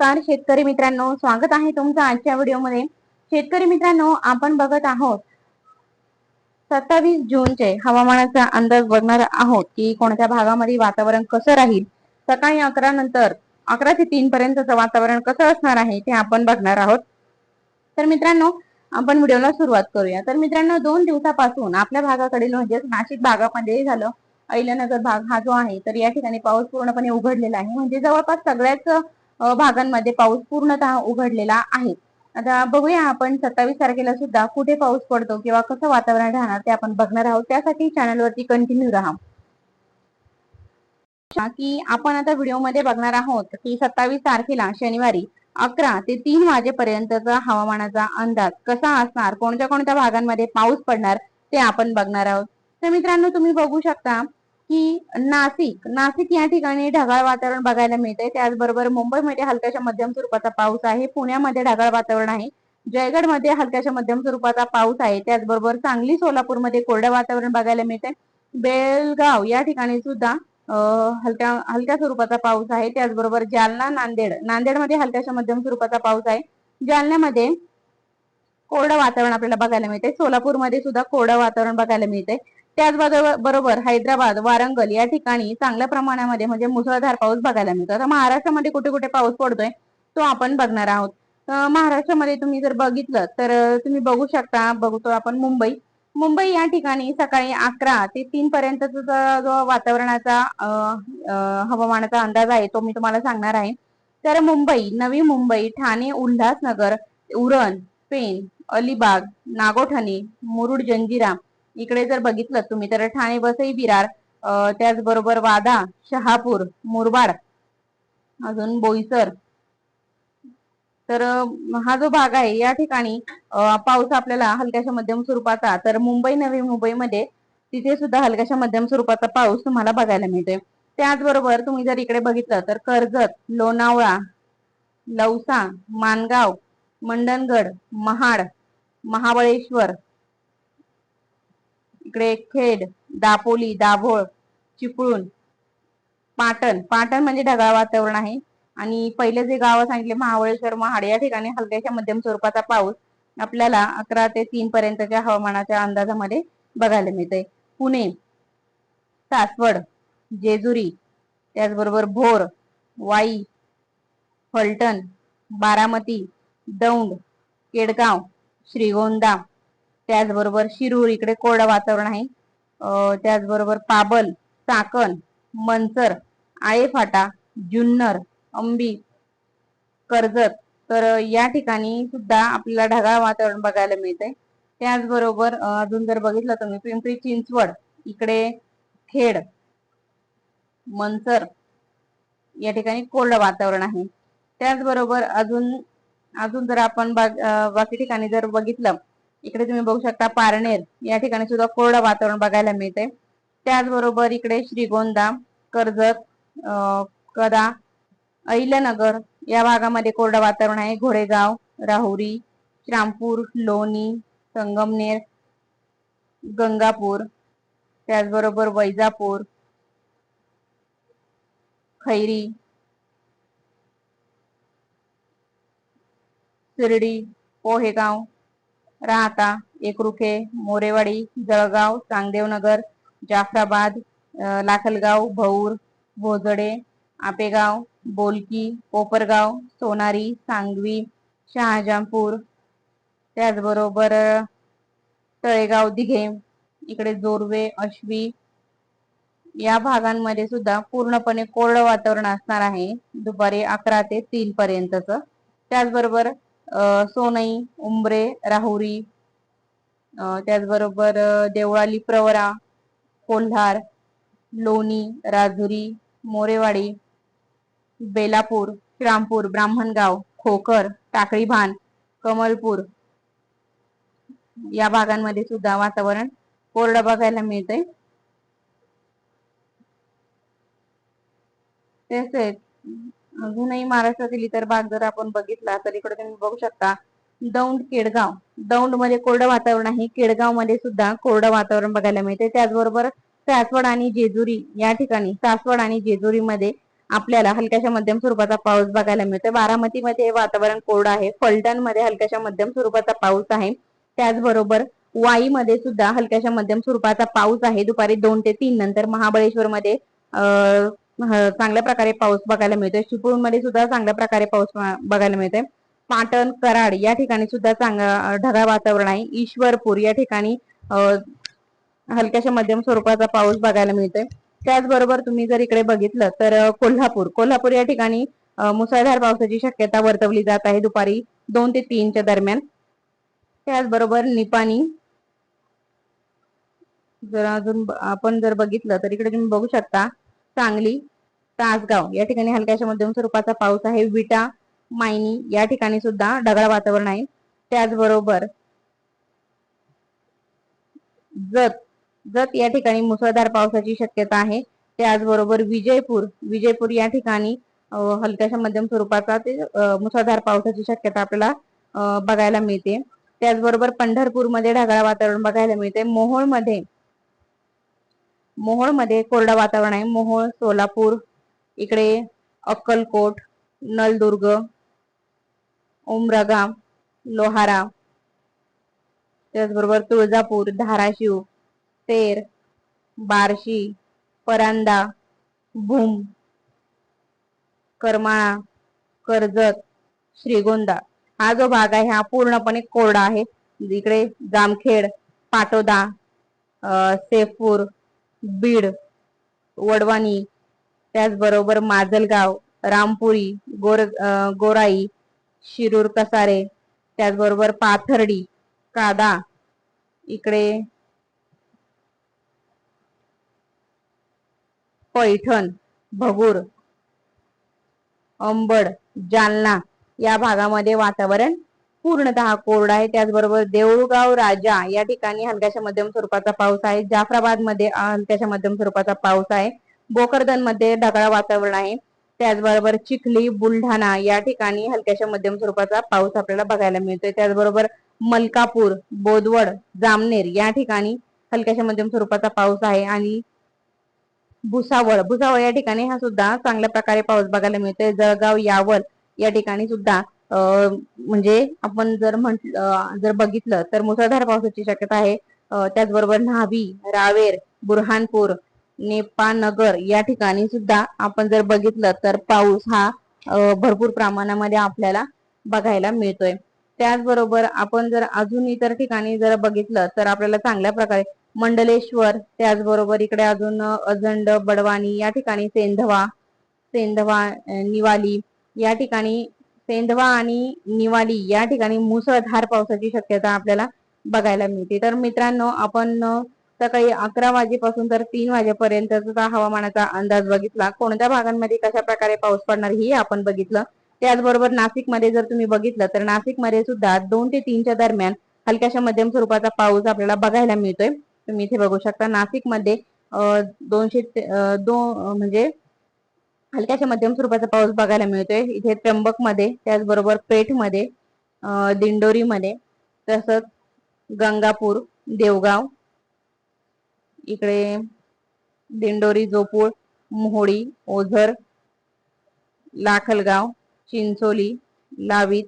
नमस्कार शेतकरी मित्रांनो, स्वागत आहे तुमचं आजच्या व्हिडिओमध्ये। शेतकरी मित्रांनो, आपण बघत आहोत 27 जूनचे हवामानाचा अंदाज बघणार आहोत की कोणत्या भागामध्ये वातावरण कसं राहील। सकाळी 11 नंतर 11 ते 3 पर्यंतचं वातावरण कसं असणार आहे ते आपण बघणार आहोत। तर मित्रांनो, आपण व्हिडिओला सुरुवात करूया। तर मित्रांनो, 2 दिवसापासून आपल्या भागाकडील म्हणजे नाशिक भागामध्ये झालं, अहिल्यानगर भाग हा जो आहे तर या ठिकाणी पाऊस पूर्णपणे उघडलेला आहे। म्हणजे जवळपास सगळ्याच भागांमध्ये पाऊस पूर्णतः उघडलेला आहे। आता बघूया आपण 27 तारखेला सुद्धा कुठे पाऊस पडतो किंवा कसं वातावरण राहणार ते आपण बघणार आहोत। त्यासाठी चॅनलवरती कंटिन्यू राहा। की आपण आता व्हिडिओमध्ये बघणार आहोत की 27 तारखेला शनिवारी 11 ते 3 वाजेपर्यंतचा हवामानाचा अंदाज कसा असणार, कोणत्या कोणत्या भागांमध्ये पाऊस पडणार ते आपण बघणार आहोत। तर मित्रांनो, तुम्ही बघू शकता की नाशिक या ठिकाणी ढगाळ वातावरण बघायला मिळते। त्याचबरोबर मुंबईमध्ये हलक्याशा मध्यम स्वरूपाचा पाऊस आहे, पुण्यामध्ये ढगाळ वातावरण आहे, जयगडमध्ये हलक्याशा मध्यम स्वरूपाचा पाऊस आहे, त्याचबरोबर सांगली सोलापूरमध्ये कोरडं वातावरण बघायला मिळते। बेळगाव या ठिकाणी सुद्धा हलक्या स्वरूपाचा पाऊस आहे। त्याचबरोबर जालना नांदेडमध्ये हलक्याशा मध्यम स्वरूपाचा पाऊस आहे। जालन्यामध्ये कोरडं वातावरण आपल्याला बघायला मिळते। सोलापूरमध्ये सुद्धा कोरडं वातावरण बघायला मिळते। त्याचबरोबर हैदराबाद वारंगल या ठिकाणी चांगल्या प्रमाणामध्ये म्हणजे मुसळधार पाऊस बघायला मिळतो। आता महाराष्ट्रामध्ये कुठे कुठे पाऊस पडतोय तो आपण बघणार आहोत। महाराष्ट्रामध्ये तुम्ही जर बघितलं तर तुम्ही बघू शकता, बघतो आपण मुंबई या ठिकाणी सकाळी 11 ते 3 पर्यंतचा जो वातावरणाचा हवामानाचा अंदाज आहे तो मी तुम्हाला सांगणार आहे। तर नवी मुंबई, ठाणे, उल्हासनगर, उरण, पेण, अलिबाग, नागोठणे, मुरुड, जंजिरा इकडे जर बघितलं तुम्ही तर ठाणे, वसई, विरार, त्याचबरोबर वादा, शहापूर, मुरबाड, अजून बोईसर, तर हा जो भाग आहे या ठिकाणी पाऊस आपल्याला हलक्याशा मध्यम स्वरूपाचा, तर नवी मुंबईमध्ये तिथे सुद्धा हलक्याशा मध्यम स्वरूपाचा पाऊस तुम्हाला बघायला मिळतोय। त्याचबरोबर तुम्ही जर इकडे बघितलं तर कर्जत, लोणावळा, लौसा, मानगाव, मंडणगड, महाड, महाबळेश्वर, इकडे खेड, दापोली, दाभोळ, चिपळूण, पाटण म्हणजे ढगाळ वातावरण आहे। आणि पहिले जे गाव सांगितले महाबळेश्वर, महाड या ठिकाणी हलक्याशा मध्यम स्वरूपाचा पाऊस आपल्याला 11 ते 3 पर्यंतच्या हवामानाच्या अंदाजामध्ये बघायला मिळते। पुणे, सासवड, जेजुरी, त्याचबरोबर भोर, वाई, फलटण, बारामती, दौंड, केडगाव, श्रीगोंदा, त्याचबरोबर शिरूर इकडे कोरडं वातावरण आहे। त्याचबरोबर पाबल, चाकण, मनसर, आळेफाटा, जुन्नर, अंबी, कर्जत, तर या ठिकाणी सुद्धा आपल्याला ढगाळ वातावरण बघायला मिळते। त्याचबरोबर अजून जर बघितलं तुम्ही पिंपरी चिंचवड, इकडे खेड, मनसर या ठिकाणी कोरडं वातावरण आहे। त्याचबरोबर अजून जर आपण बाकी ठिकाणी जर बघितलं, इकडे तुम्ही बघू शकता पारनेर या ठिकाणी सुद्धा कोरडं वातावरण बघायला मिळते। त्याचबरोबर इकडे श्रीगोंदा, कर्जत, कदा, अहिल्यानगर या भागामध्ये कोरडं वातावरण आहे। घोडेगाव, राहुरी, श्रामपूर, लोणी, संगमनेर, गंगापूर, त्याचबरोबर वैजापूर, खैरी, शिर्डी, पोहेगाव, राहता, एकरुखे, मोरेवाडी, जळगाव, चांगदेवनगर, जाफराबाद, लाखलगाव, भौर, भोजडे, आपेगाव, बोलकी, कोपरगाव, सोनारी, सांगवी, शहाजहानपूर, त्याचबरोबर तळेगाव, दिघे, इकडे जोरवे, अश्वी या भागांमध्ये सुद्धा पूर्णपणे कोरडं वातावरण असणार आहे दुपारी 11 ते 3 पर्यंतच। त्याचबरोबर सोनई, उंबरे, राहुरी, त्याचबरोबर देवळाली, प्रवरा, कोल्हार, लोणी, राजुरी, मोरेवाडी, बेलापूर, श्रामपूर, ब्राह्मणगाव, खोकर, टाकळीभान, कमलपूर या भागांमध्ये सुद्धा वातावरण कोरडं बघायला मिळते। तसेच अजूनही महाराष्ट्रातील इतर भाग जर आपण बघितला तर इकडे तुम्ही बघू शकता दौंड मध्ये कोरडं वातावरण आहे। केडगाव मध्ये सुद्धा कोरडं वातावरण बघायला मिळते। त्याचबरोबर सासवड आणि जेजुरी मध्ये आपल्याला हलक्याशा मध्यम स्वरूपाचा पाऊस बघायला मिळतोय. बारामतीमध्ये वातावरण कोरडं आहे. फलटणमध्ये हलक्याशा मध्यम स्वरूपाचा पाऊस आहे. त्याचबरोबर वाईमध्ये सुद्धा हलक्याशा मध्यम स्वरूपाचा पाऊस आहे. दुपारी 2 ते 3 नंतर महाबळेश्वरमध्ये चांगल्या प्रकारे पाऊस बघायला मिळतोय. चिपळूणमध्ये सुद्धा चांगल्या प्रकारे पाऊस बघायला मिळतोय. पाटण, कराड या ठिकाणी सुद्धा चांगलं ढगाळ वातावरण आहे. ईश्वरपूर या ठिकाणी हलक्याशा मध्यम स्वरूपाचा पाऊस बघायला मिळतोय. त्याचबरोबर तुम्ही जर इकडे बघितलं तर कोल्हापूर या ठिकाणी मुसळधार पावसाची शक्यता वर्तवली जात आहे दुपारी 2 ते 3च्या दरम्यान. त्याचबरोबर निपाणी, जर अजून आपण जर बघितलं तर इकडे तुम्ही बघू शकता सांगली, तासगाव या ठिकाणी हलक्याशा मध्यम स्वरूपाचा पाऊस आहे. विटा, मायनी या ठिकाणी सुद्धा ढगाळ वातावरण आहे. त्याचबरोबर जत या ठिकाणी मुसळधार पावसाची शक्यता आहे. त्याचबरोबर विजयपूर या ठिकाणी हलक्याशा मध्यम स्वरूपाचा ते मुसळधार पावसाची शक्यता आपल्याला बघायला मिळते. त्याचबरोबर पंढरपूरमध्ये ढगाळ वातावरण बघायला मिळते. मोहोळमध्ये कोरडं वातावरण आहे. मोहोळ, सोलापूर, इकडे अक्कलकोट, नलदुर्ग, उमरगा, लोहारा, त्याचबरोबर तुळजापूर, धाराशिव, तेर, बार्शी, परांडा, भूम, करमाळा, कर्जत, श्रीगोंदा हा जो भाग आहे हा पूर्णपणे कोरडा आहे. इकडे जामखेड, पाटोदा, सेफपूर, बीड, वडवानी, त्याचबरोबर माजलगाव, रामपुरी, गोराई, शिरूर कसारे, त्याचबरोबर पाथर्डी, कादा, इकडे पैठण, भगूर, अंबड, जालना या भागामध्ये वातावरण पूर्णतः कोरडं आहे. त्याचबरोबर देऊळगाव राजा या ठिकाणी हलक्याशा मध्यम स्वरूपाचा पाऊस आहे. जाफराबाद मध्ये हलक्याशा मध्यम स्वरूपाचा पाऊस आहे. भोकरदन मध्ये ढगाळ वातावरण आहे. त्याचबरोबर चिखली, बुलढाणा या ठिकाणी हलक्याशा मध्यम स्वरूपाचा पाऊस आपल्याला बघायला मिळतोय. त्याचबरोबर मलकापूर, बोदवड, जामनेर या ठिकाणी हलक्याशा मध्यम स्वरूपाचा पाऊस आहे. आणि भुसावळ या ठिकाणी हा सुद्धा चांगल्या प्रकारे पाऊस बघायला मिळतोय. जळगाव, यावल या ठिकाणी सुद्धा म्हणजे आपण जर बघितलं तर मुसळधार पावसाची शक्यता आहे. त्याचबरोबर न्हावी, रावेर, बुरहानपूर, नेपानगर या ठिकाणी सुद्धा आपण जर बघितलं तर पाऊस हा भरपूर प्रमाणामध्ये आपल्याला बघायला मिळतोय. त्याचबरोबर आपण जर अजून इतर ठिकाणी जर बघितलं तर आपल्याला चांगल्या प्रकारे मंडलेश्वर, त्याचबरोबर इकडे अजून अजंड, बडवानी या ठिकाणी सेंधवा, निवाली या ठिकाणी सेंधवा आणि निवाली या ठिकाणी मुसळधार पावसाची शक्यता आपल्याला बघायला मिळते. तर मित्रांनो, आपण सकाळी 11 वाजेपासून तर 3 वाजेपर्यंतचा हवामानाचा अंदाज बघितला. कोणत्या भागांमध्ये कशा प्रकारे पाऊस पडणार ही आपण बघितलं. त्याचबरोबर नाशिकमध्ये जर तुम्ही बघितलं तर नाशिकमध्ये सुद्धा 2 ते 3च्या दरम्यान हलक्याशा मध्यम स्वरूपाचा पाऊस आपल्याला बघायला मिळतोय. तुम्ही इथे बघू शकता नाशिकमध्ये 202 म्हणजे हलक्याशा मध्यम स्वरूपाचा पाऊस बघायला मिळतोय. इथे त्र्यंबकमध्ये, त्याचबरोबर पेठमध्ये, दिंडोरीमध्ये, तसंच गंगापूर, देवगाव, इकडे दिंडोरी, जोपूर, मोहोळी, ओझर, लाखलगाव, चिंचोली, लावीत,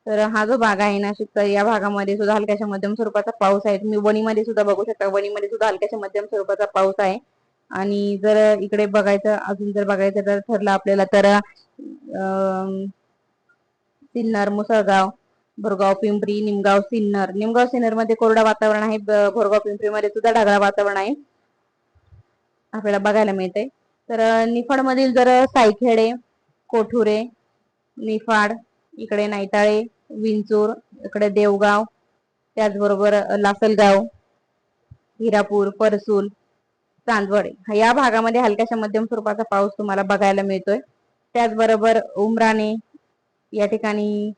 तर हा जो भाग आहे नाशिकचा या भागामध्ये सुद्धा हलक्याशा मध्यम स्वरूपाचा पाऊस आहे. तुम्ही वणीमध्ये सुद्धा बघू शकता. वणीमध्ये सुद्धा हलक्याशा मध्यम स्वरूपाचा पाऊस आहे. आणि जर इकडे बघायचं अजून जर बघायचं तर ठरलं आपल्याला तर सिन्नर, मुसळगाव, भोरगाव पिंपरी, निमगाव सिन्नर मध्ये कोरडा वातावरण आहे. भोरगाव पिंपरी मध्ये सुद्धा ढगाळ वातावरण आहे आपल्याला बघायला मिळते. तर निफाड मधील जर सायखेडे, कोठुरे, निफाड, इकडे नाईताळे, विंचूर, इकडे देवगाव, त्याचबरोबर लासलगाव, हिरापूर, परसूल, चांदवड या भागामध्ये हलक्याशा मध्यम स्वरूपाचा पाऊस तुम्हाला बघायला मिळतोय. त्याचबरोबर उमराणे या ठिकाणी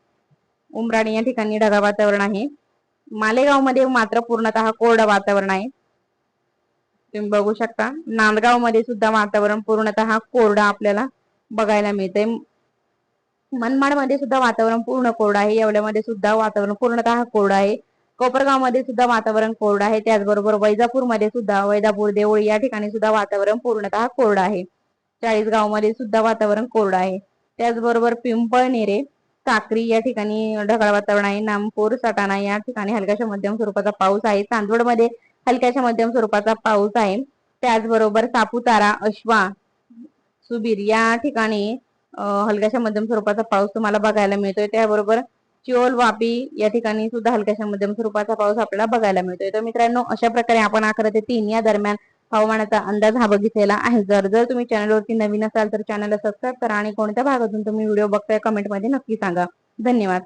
ढगाळ वातावरण आहे. मालेगाव मध्ये मात्र पूर्णतः कोरडं वातावरण आहे. तुम्ही बघू शकता. नांदगाव मध्ये सुद्धा वातावरण पूर्णतः कोरडं आपल्याला बघायला मिळतंय. मनमाड मध्ये सुद्धा वातावरण पूर्ण कोरडं आहे. येवल्यामध्ये सुद्धा वातावरण पूर्णतः कोरडं आहे. कोपरगाव मध्ये सुद्धा वातावरण कोरडं आहे. त्याचबरोबर वैजापूर मध्ये सुद्धा, वैजापूर, देवळी या ठिकाणी सुद्धा वातावरण पूर्णतः कोरडं आहे. चाळीसगाव मध्ये सुद्धा वातावरण कोरडं आहे. त्याचबरोबर पिंपळनेरे, साक्री या ठिकाणी ढगाळ वातावरण आहे. नामपूर, सटाणा या ठिकाणी हलक्याच्या मध्यम स्वरूपाचा पाऊस आहे. चांदवडमध्ये हलक्याच्या मध्यम स्वरूपाचा पाऊस आहे. त्याचबरोबर सापुतारा, अश्वा, सुबीर या ठिकाणी हलक्याच्या मध्यम स्वरूपाचा पाऊस तुम्हाला बघायला मिळतोय. त्याबरोबर चिओल, वापी या ठिकाणी सुद्धा हलक्याच्या मध्यम स्वरूपाचा पाऊस आपल्याला बघायला मिळतोय. तर मित्रांनो, अशा प्रकारे आपण 11 ते 3 या दरम्यान हवामानाचा अंदाज हा बघितलेला आहे. जर तुम्ही चॅनलवरती नवीन असाल तर चॅनलला सबस्क्राईब करा आणि कोणत्या भागातून तुम्ही व्हिडिओ बघताय कमेंटमध्ये नक्की सांगा. धन्यवाद.